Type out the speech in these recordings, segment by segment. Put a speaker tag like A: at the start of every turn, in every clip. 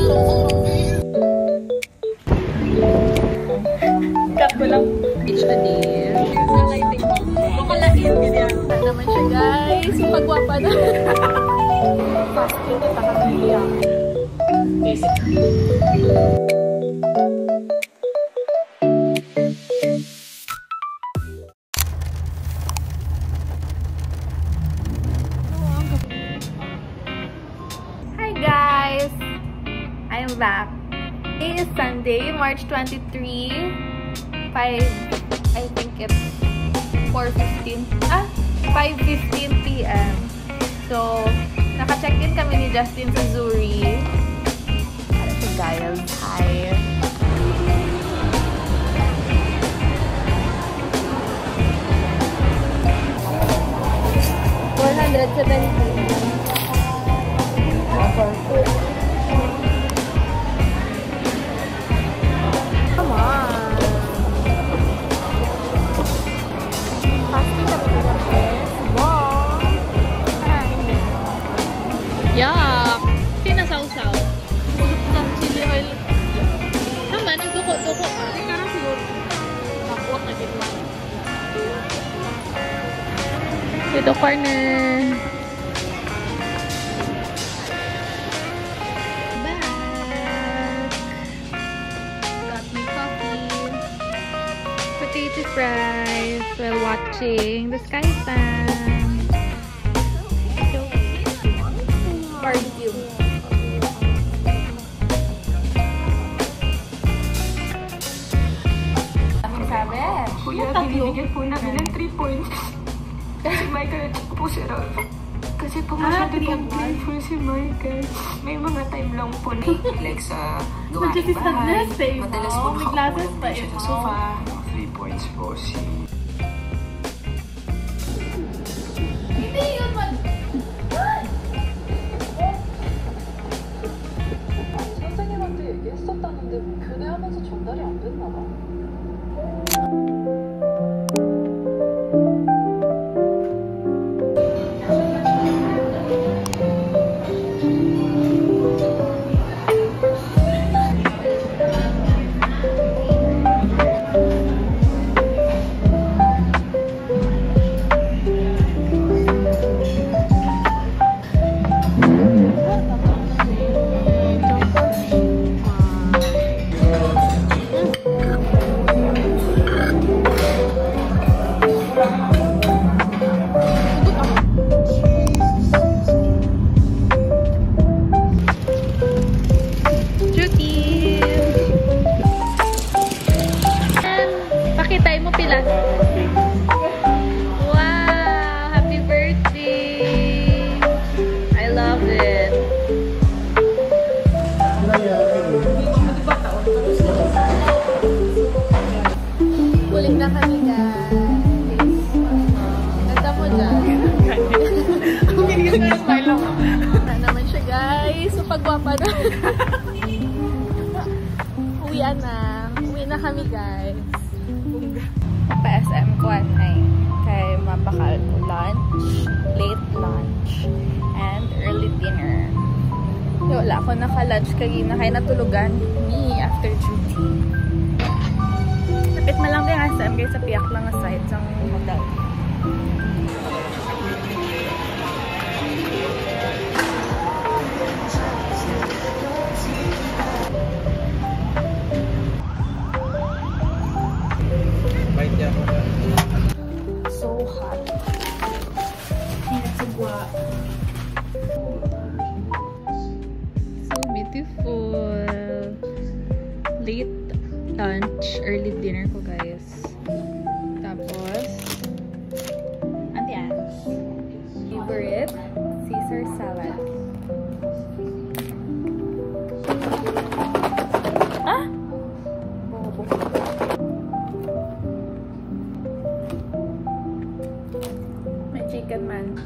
A: Cut ko lang. It's the day. Sa lighting mo. Makalahit. Ganyan. Naman siya guys. Pagwapa na. Fasting kita kami. Basic. Hi guys! I'm back. It is Sunday, March 23. I think it's 5:15 p.m. So, naka-check-in kami ni Justin sa Zuri. Para si Giles. Hi! $170. Come on. Fasting kami na guys. Wow. Yuck. Sinasawsaw. Bulok ng chili oil. Naman, nagduko-duko ka. Hindi ka na siguro. Makuha na dito. Dito corner. Potato fries while watching the Sky Fan. Barbecue. Anong sabi?
B: Kuya, binibigyan po namin ng 3 points. Kasi Michael, po si Rolf. Kasi po masyado pong playful si Michael. May mga time lang po na like sa gawain bahay. Madalas po nakakulong po siya sa sofa.
C: 3 points po si...
A: Hindi yun man!
D: 선생님한테 얘기했었다는데 뭐 교대하면서 전달이 안 됐나 봐.
A: Pagwapa na. Uwi na kami guys. Pa-SM ko at night. Kaya mapakal ko lunch, late lunch, and early dinner. Wala ako naka-lunch kagina kaya natulugan. Me after duty. Kapit man lang din SM guys sa piyak lang na side sa hotel. So hot. So beautiful. Late lunch, early dinner ko guys. Tapos, Auntie Anne's favorite Caesar salad. Ah! May chicken man.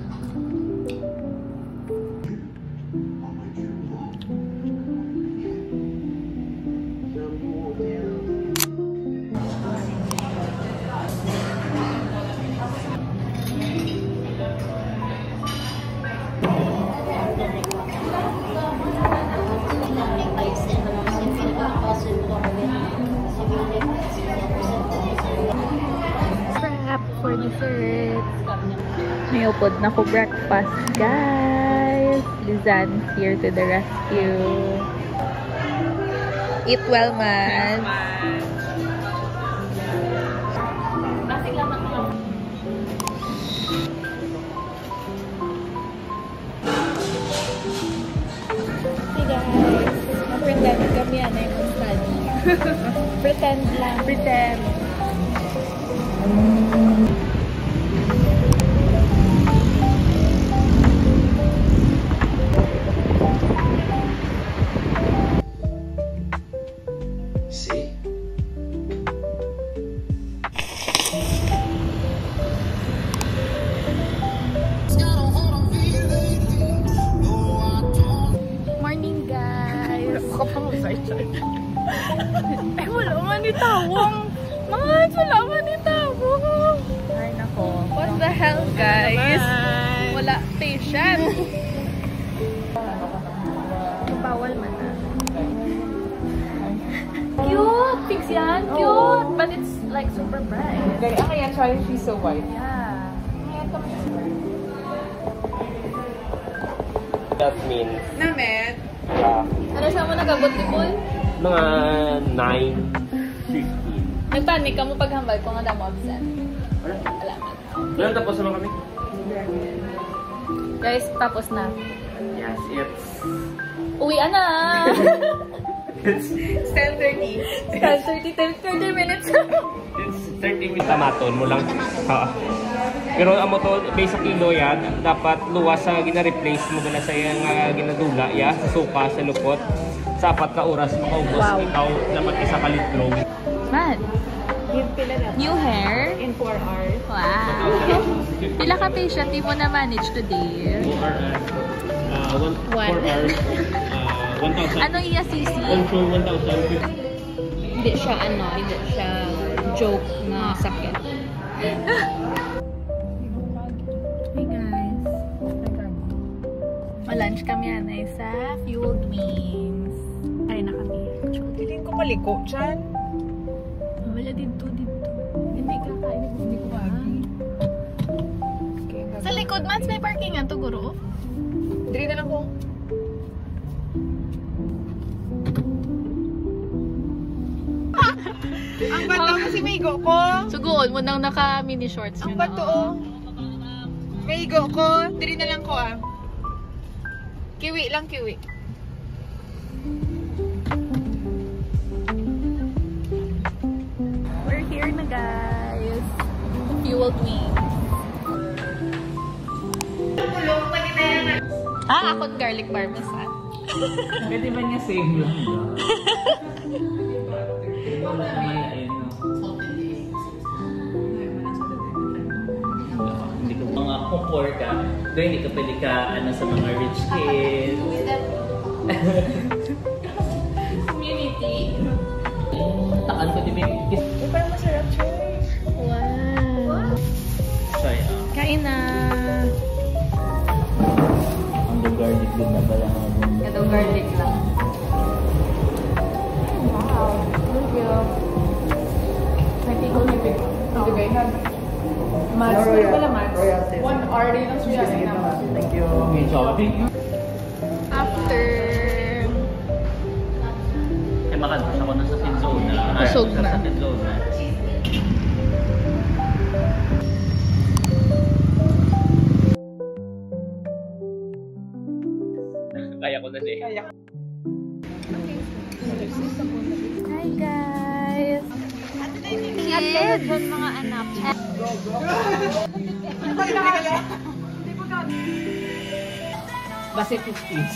A: Secrets. May upod na ko breakfast, guys. Lizanne here to the rescue. Eat well, man. Hey guys, na-pretend kami yan ay study. Pretend lang. Pretend.
C: See?
A: Morning, guys. Ay, wala man ni tawong. Man, wala man ni tawong. Ay, nako. What the hell, guys? Wala patient. Bawal man na. Cute! Fix yan. Cute! But it's like super bright.
E: Kaya sorry, she's so white.
A: Yeah.
F: That means,
E: Named?
A: Ano siya mo nagabot ni Paul?
F: mga 9:15.
A: Nagpanik ka mo paghambal ko nga damo absent. Wala man.
F: Ilan tapos naman kami?
A: Guys, tapos na.
F: Yes, it's...
A: Uwian na!
F: It's
E: 10:30.
A: 30 minutes.
F: It's 30 minutes. Tamaton mo lang. Pero amo to, based sa kilo yan, dapat luwas sa gina-replace mo na sa yung ginadula ya, sa suka, sa lupot. Sa 4 ka oras, makaubos.
A: Wow.
F: Ikaw dapat isa ka litro.
A: Man,
E: Yung pila na.
A: new hair.
E: In 4 hours.
A: Wow. Pila ka patient, di mo na manage today.
F: 4 hours. 4 hours. 1,000.
A: Ano iya CC?
F: Control 1,000.
A: Hindi siya hindi siya joke na sakit. Hey guys. Ma-lunch kami anay sa Fueled Wings. Ay na kami.
E: Piling ko maliko, Chan.
A: Wala dito. Hindi ka kain. Hindi ko kain. Sa likod, Mans, may parking nga to, guro.
E: Diri na lang ko. Ang bato kasi may igo ko.
A: Sugoon mo nang naka-mini shorts
E: Ang
A: yun.
E: bato oh. May igo ko. Diri na lang ko ah. Kiwi lang, kiwi.
A: We're here na, guys. Fueled Wings. Akong garlic parmesan.
F: Pwede ba niya same lang ba? Hindi ko mga kumpor ka. Doon hindi ka pwede ka sa mga rich kids.
A: Community.
F: Takan ko din may kiss.
E: Parang masarap siya.
A: Wow.
F: Try
A: Kain na.
F: ang garlic din na pala.
A: Ito garlic lang. Wow. Thank you.
E: Nagtigo na big. Hindi ba yun? Mats, hindi pala Mats. 1 hour din ang siya.
F: Thank you. May shopping.
A: After
F: Kaya makantas ako na sa Fin Zone na.
A: Busog na.
F: Sa Fin Zone na. Kaya ko na din.
A: Hi guys! Ingat kayo dyan mga anak.
F: Base 50s.